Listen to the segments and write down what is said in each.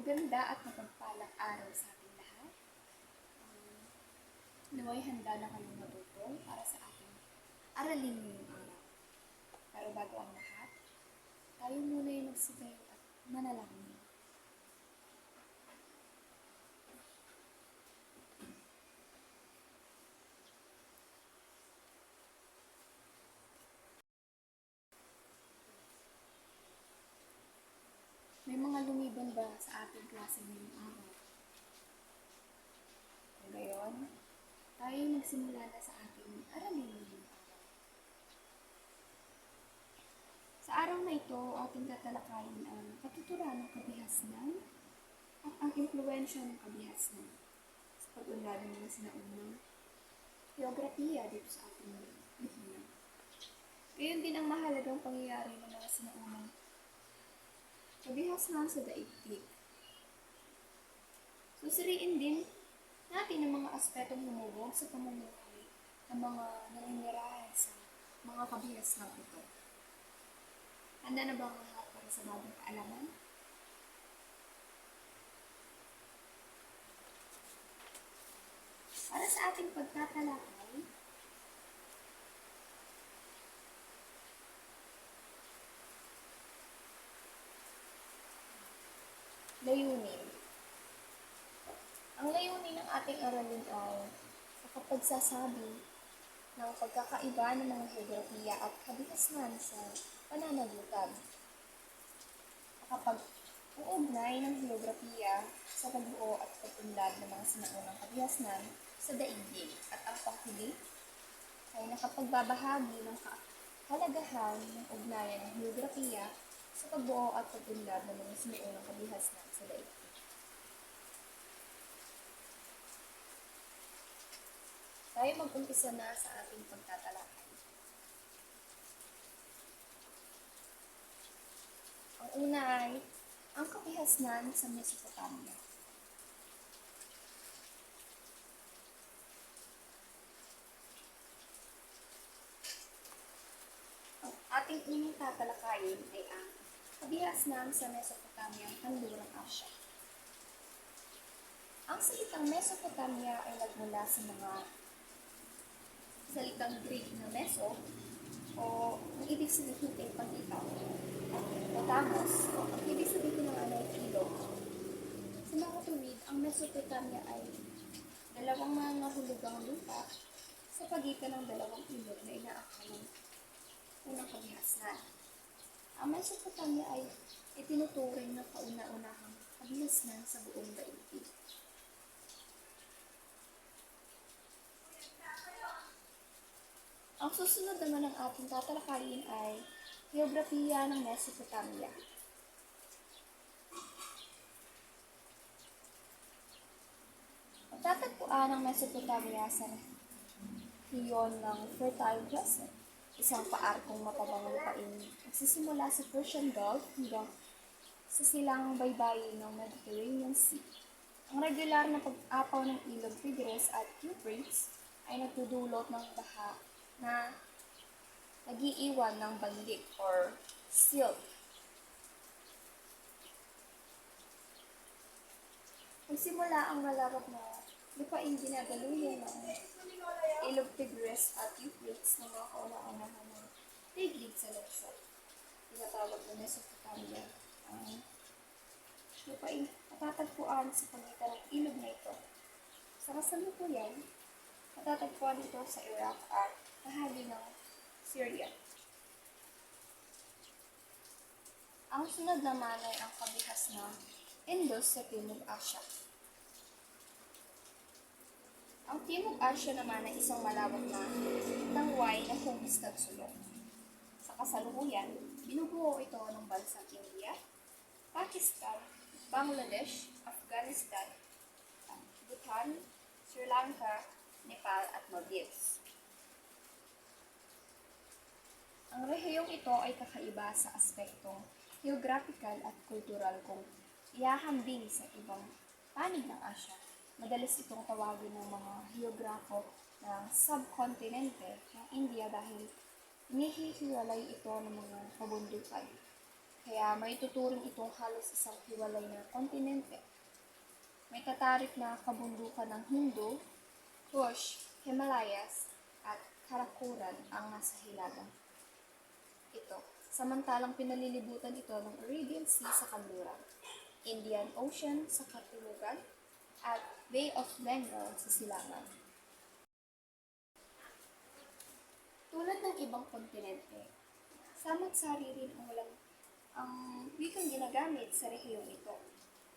Maganda at mapagpalang araw sa ating lahat. Naway handa na kayong matuto para sa ating aralin ngayong araw. Pero bago ang lahat, tayo muna yung magsigayo at manalangin. May mga lumiban ba sa ating klase ngayong araw? Kung gayon, tayo magsimula na sa ating aralin ngayong araw. Sa araw na ito, ating tatalakayin ang katuturan ng kabihasnan at ang impluwensya ng kabihasnan sa pag-unlad ng mga sinaunang geografiya dito sa ating lipunan. Gayon din ang mahalagang pangyayari ng mga sinaunang kabihasnan sa daigdig. Susuriin din natin ang mga aspetong humubog sa pamumuhay ng mga naninirahan sa mga kabihasnan ito. Handa na ba ang lahat para sa bagong kaalaman? Para sa ating pagtatalakay, layunin. Ang layunin ng ating aralin ay sa kapagsasabi ng pagkakaiba ng mga geografiya at kabihasnan sa pananagutan. Kapag uugnay ng geografiya sa pagbuo at pag-unlad ng mga sinaunang kabihasnan sa daigdig at ang panghuli ay nakapagbabahagi ng kahalagahan ng ugnayan ng geografiya sa pagbuo at pag-unlad ng mga sinaunang kabihasnan sa daigdig. Tayo mag-umpisa na sa ating pagtatalakay. Ang una ay ang kabihasnan sa Mesopotamia. Ang ating unang tatalakayin ay ang kabihasnan sa Mesopotamia ang kanlurang Asya. Ang salitang Mesopotamia ay nagmula sa mga salitang Greek na meso o ang ibig sabihin ay pag-itaw. Potamos, ang ibig sabihin ng ay ilog. Sa mga tuwid, ang Mesopotamia ay dalawang mga hulugang lupa sa pagitan ng dalawang ilog na inaakalang unang kabihasnan. Ang Mesopotamia ay itinuturing na kauna-unahang kabihasnan sa buong daigdig. Ang susunod naman ng ating tatalakayin ay geografiya ng Mesopotamia. Matatagpuan ang Mesopotamia sa rehiyon ng Fertile Crescent, isang paarkong matabang lupain nagsisimula sa Persian Gulf hanggang sa silangang baybayin ng Mediterranean Sea. Ang regular na pag-apaw ng ilog Tigris at Euphrates ay nagdudulot ng baha na nagiiwan ng bandik or silt. Nagsimula ang malawak na lupain dinadaluyan ng ilog Tigris at Euphrates ng mga kauna-unahan ng daigdig sa lungsod. Tinatawag na Mesopotamia ang lupain matatagpuan sa pagitan ng ilog na ito. Sa kasalukuyan, matatagpuan ito sa Iraq at bahagi ng Syria. Ang sunod naman ay ang kabihasnan Indus sa Timog Asya. Ang Timog Asya naman ay isang malawak na tangway na hugis ng sulok. Sa kasalukuyan, binubuo ito ng bansang India, Pakistan, Bangladesh, Afghanistan, Bhutan, Sri Lanka, Nepal at Maldives. Ang rehiyong ito ay kakaiba sa aspektong geographical at kultural kung iahambing sa ibang panig ng Asya. Madalas itong tawagin ng mga geografo na subkontinente ng India dahil hinihiwalay ito ng mga kabundukan. Kaya may tuturing itong halos isang hiwalay na kontinente. May tatarik na kabundukan ng Hindu, Kush, Himalayas, at Karakoram ang nasa hilaga. Ito, samantalang pinalilibutan ito ng Arabian Sea sa kanluran, Indian Ocean sa katulugan, at Bay of Bengal sa silangan. Tulad ng ibang kontinente, sama't-sari rin ang wikang ginagamit sa rehiyong ito.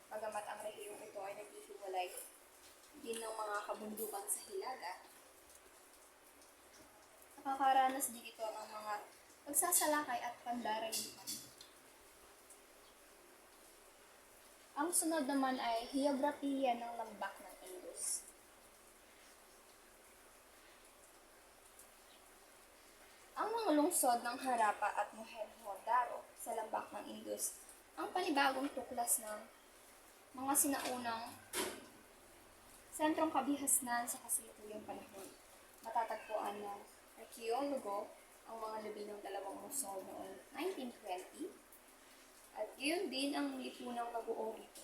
Bagamat ang rehiyong ito ay naghihiwalay din ng mga kabundukan sa hilaga, nakakaranas din ito ng mga pagsasalakay at pandarayuan. Ang sunod naman ay heograpiya ng lambak ng Indus. Ang mga lungsod ng Harappa at Mohenjo-daro sa lambak ng Indus ang panibagong tuklas ng mga sinaunang sentrong kabihasnan sa kasalukuyang panahon. Matatagpuan ng arkeologo ang mga labi ng dalawang lungsod noong 1920 at gayon din ang lipunang nabuo rito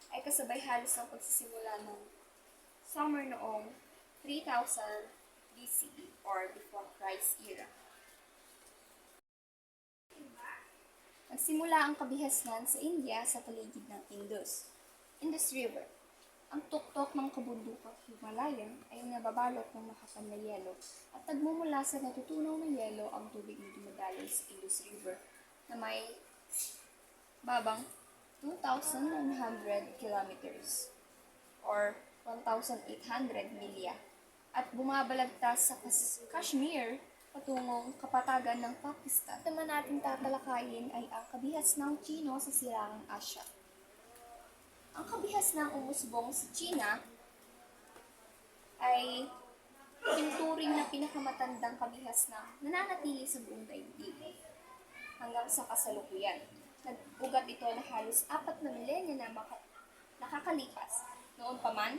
ay kasabay halos ng pagsisimula ng summer noong 3000 BCE or before Christ era. Nagsimula ang kabihasnan sa India sa paligid ng Indus River. Ang tuktok ng kabundukang Himalayan ay nababalot ng makapal na yelo at nagmumula sa natutunaw na yelo ang tubig na dumadaloy sa Indus River na may babang 2,900 kilometers or 1,800 milya at bumabalagtas sa Kashmir patungong kapatagan ng Pakistan. Naman natin tatalakayin ay ang kabihasnang Chino sa silangang Asya. Ang kabihasnang umusbong sa China ay tinuturing na pinakamatandang kabihasnang nananatili sa buong daigdig hanggang sa kasalukuyan. Nag-ugat ito na halos 4 na milenya na nakakalipas. Noon pa man,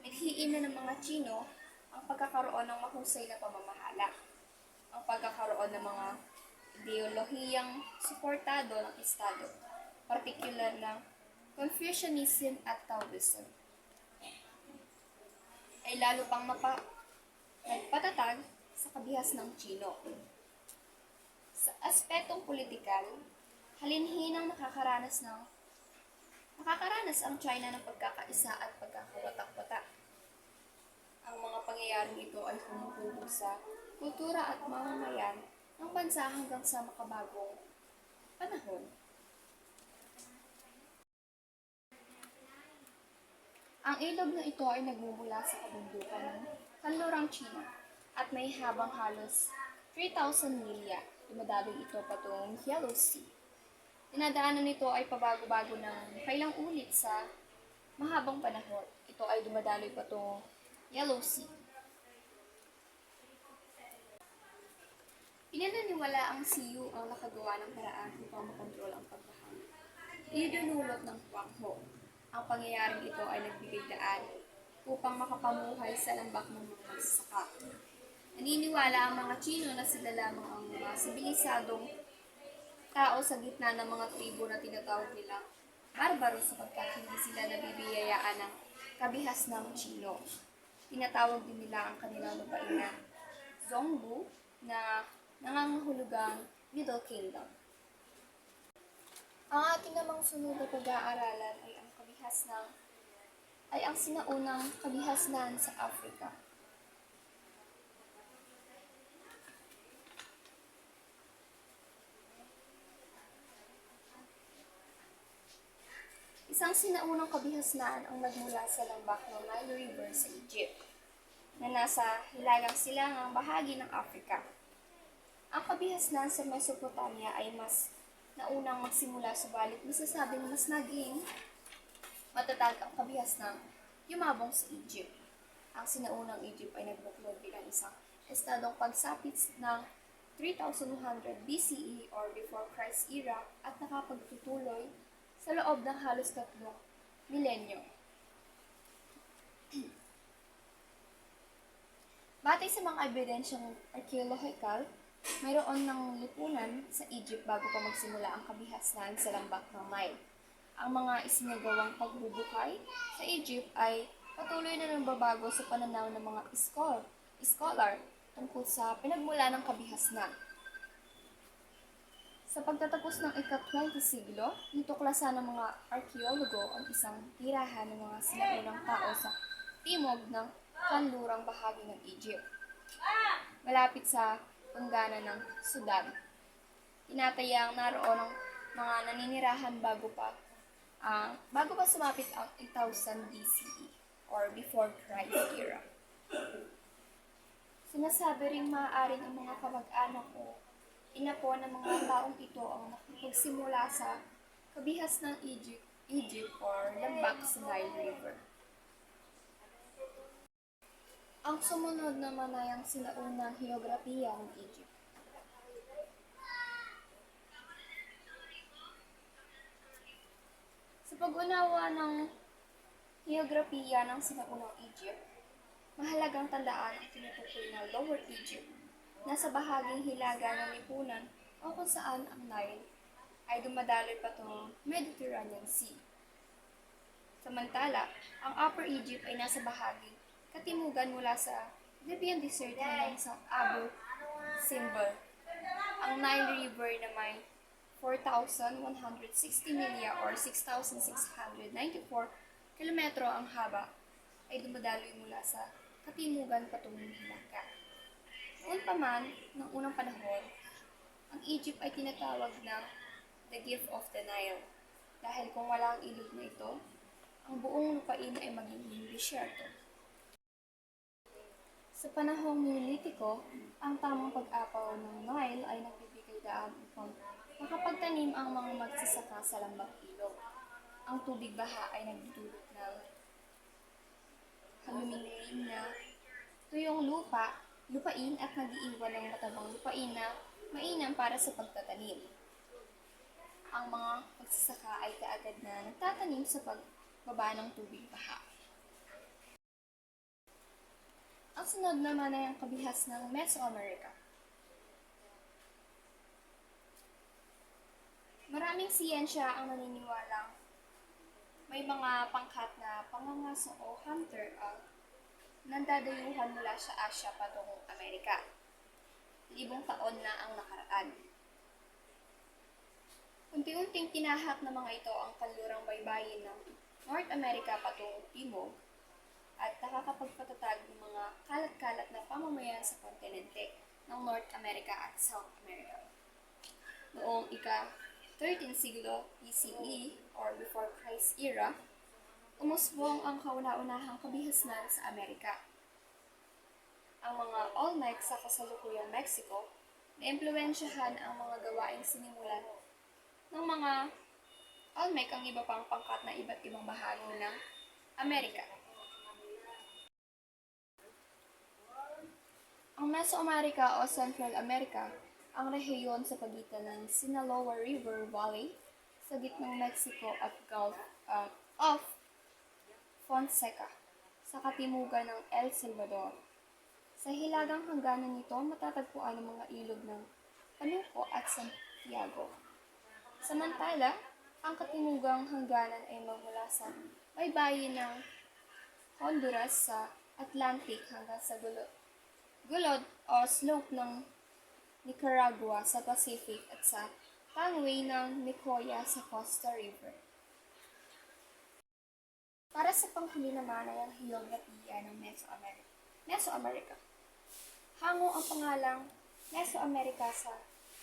naghiin na ng mga Chino ang pagkakaroon ng mahusay na pamamahala, ang pagkakaroon ng mga ideolohiyang suportado ng Estado, partikular ng Confucianism at Taoism, ay lalo pang nagpatatag sa kabihasnang Chino. Sa aspetong politikal, halinhinang nakakaranas ang China ng pagkakaisa at pagkakawatak-watak. Ang mga pangyayaring ito ay humuhubog sa kultura at mamamayan ng bansa hanggang sa makabagong panahon. Ang ilog na ito ay nagmumula sa kabundukan ng kanlurang China at may habang halos 3,000 milya. Dumadaloy ito patungong Yellow Sea. Dinadaanan nito ay pabago-bago ng kailang ulit sa mahabang panahon. Ito ay dumadaloy patungong Yellow Sea. Pinaniniwala ang CU ang nakagawa ng paraan upang makontrol ang pagbaha. Idinulot ng Huangho. Ang pangyayaring ito ay nagbigay daan upang makapamuhay sa lambak ng mga magsasaka. Naniniwala ang mga Chino na sila lamang ang mga sibilisadong tao sa gitna ng mga tribo na tinatawag nilang barbaro sapagkat hindi sila nabibiyayaan ng kabihasnang Chino. Tinatawag din nila ang kanilang lupain na Zhongbu na nangangahulugang Middle Kingdom. Ang ating namang sunod na pag-aaralan ay ang sinaunang kabihasnan sa Africa. Isang sinaunang kabihasnan ang nagmula sa lambak ng Nile River sa Egypt, na nasa hilagang silangang bahagi ng Africa. Ang kabihasnan sa Mesopotamia ay mas naunang magsimula, subalit masasabing mas naging matatag ang kabihasnang yumabong sa Egypt. Ang sinaunang Egypt ay nagbuklod bilang isang estadong pagsapit ng 3,100 BCE or before Christ era at nakapagtutuloy sa loob ng halos 3 milenyo. Batay sa mga ebidensyang arkeolohikal, Mayroon ng lipunan sa Egypt bago pa magsimula ang kabihasnan sa lambak ng Nile. Ang mga isinagawang pagbubukay sa Egypt ay patuloy na nagbabago sa pananaw ng mga scholar tungkol sa pinagmula ng kabihasnan. Sa pagtatapos ng ika-20 siglo, natuklasan ng mga arkeologo ang isang tirahan ng mga sinaunang tao sa timog ng kanlurang bahagi ng Egypt, malapit sa hangganan ng Sudan. Tinatayang naroon ang mga naninirahan bago pa sumapit ang 8000 BCE or before Christ era. Sinasabi ring maaaring ang mga kamag-anak o inapo ng mga taong ito ang nakipagsimula sa kabihas ng Egypt or lambak sa Nile River. Ang sumunod naman ay ang sinaunang heograpiya ng Egypt. Sa pag-unawa ng heograpiya ng sinaunang Egypt, mahalagang tandaan ang tinutukoy na Lower Egypt na sa bahaging hilaga ng lipunan o kung saan ang Nile ay dumadaloy patungong Mediterranean Sea. Samantala, ang Upper Egypt ay nasa bahaging katimugan mula sa Libyan Desert hanggang sa Abu Simbel. Ang Nile River na may 4,160 milya or 6,694 kilometro ang haba ay dumadaloy mula sa katimugan patungong hilaga. Noon pa man, ng unang panahon, ang Egypt ay tinatawag na the gift of the Nile dahil kung wala ang ilog na ito, ang buong lupain ay magiging disyerto. Sa panahong Neolitiko, ang tamang pag-apaw ng Nile ay nagbibigay daan upang makapagtanim ang mga magsasaka sa lambang ilog. Ang tubig baha ay nagdudulot ng halumilim na tuyong lupain at nag-iiwan ng matabang lupain na mainam para sa pagtatanim. Ang mga magsasaka ay kaagad na nagtatanim sa pagbaba ng tubig baha. Ang sunod naman ay ang kabihas ng Mesoamerica. Maraming siyensya ang naniniwalang may mga pangkat na pangangaso o hunter ang nandadayuhan mula sa Asya patungong Amerika. Libong taon na ang nakaraan. Unti-unting tinahak ng mga ito ang kanlurang baybayin ng North America patungong Timog at nakakapagpatatag ng mga kalat-kalat na pamamayan sa kontinente ng North America at South America. Noong ika-13 siglo BCE or before Christ era, umusbong ang kauna-unahang kabihasnan sa Amerika. Ang mga Olmec sa kasalukuyang Mexico na-impluwensyahan ang mga gawaing sinimulan ng mga Olmec ang iba pang pangkat na iba't ibang bahagi ng Amerika. Ang Mesoamerica o Central America ang rehiyon sa pagitan ng Sinaloa River Valley sa gitnang Mexico at Gulf of Fonseca sa katimugan ng El Salvador. Sa hilagang hangganan nito matatagpuan ang mga ilog ng Panuco at Santiago. Samantala, ang katimugang hangganan ay magmula sa baybayin ng Honduras sa Atlantic hanggang sa gulod o slope ng Nicaragua sa Pacific at sa pangway ng Nicoya sa Costa River. Para sa panghuli naman ay ang heograpiya ng Mesoamerica. Hango ang pangalang Mesoamerica sa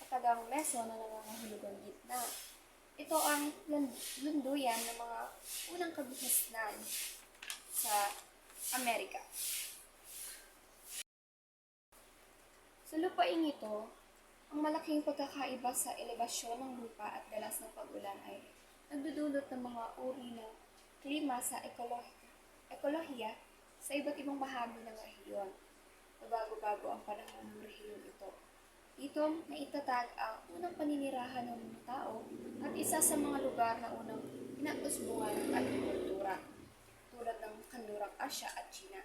katagang Meso na nangangahulugang gitna. Ito ang lunduyan ng mga unang kabihasnan sa Amerika. Sa lupain ito, ang malaking pagkakaiba sa elevasyon ng lupa at dalas ng pag-ulan ay nagdudulot ng mga uri ng klima sa ekolohiya sa iba't ibang bahagi ng rehiyon. Bago-bago ang panahon ng rehiyon ito. Dito naitatag ang unang paninirahan ng mga tao at isa sa mga lugar na unang pinausbungan ng agrikultura, tulad ng kanlurang Asya at China.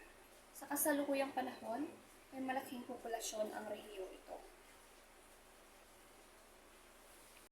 Sa kasalukuyang panahon, may malaking populasyon ang rehiyon ito.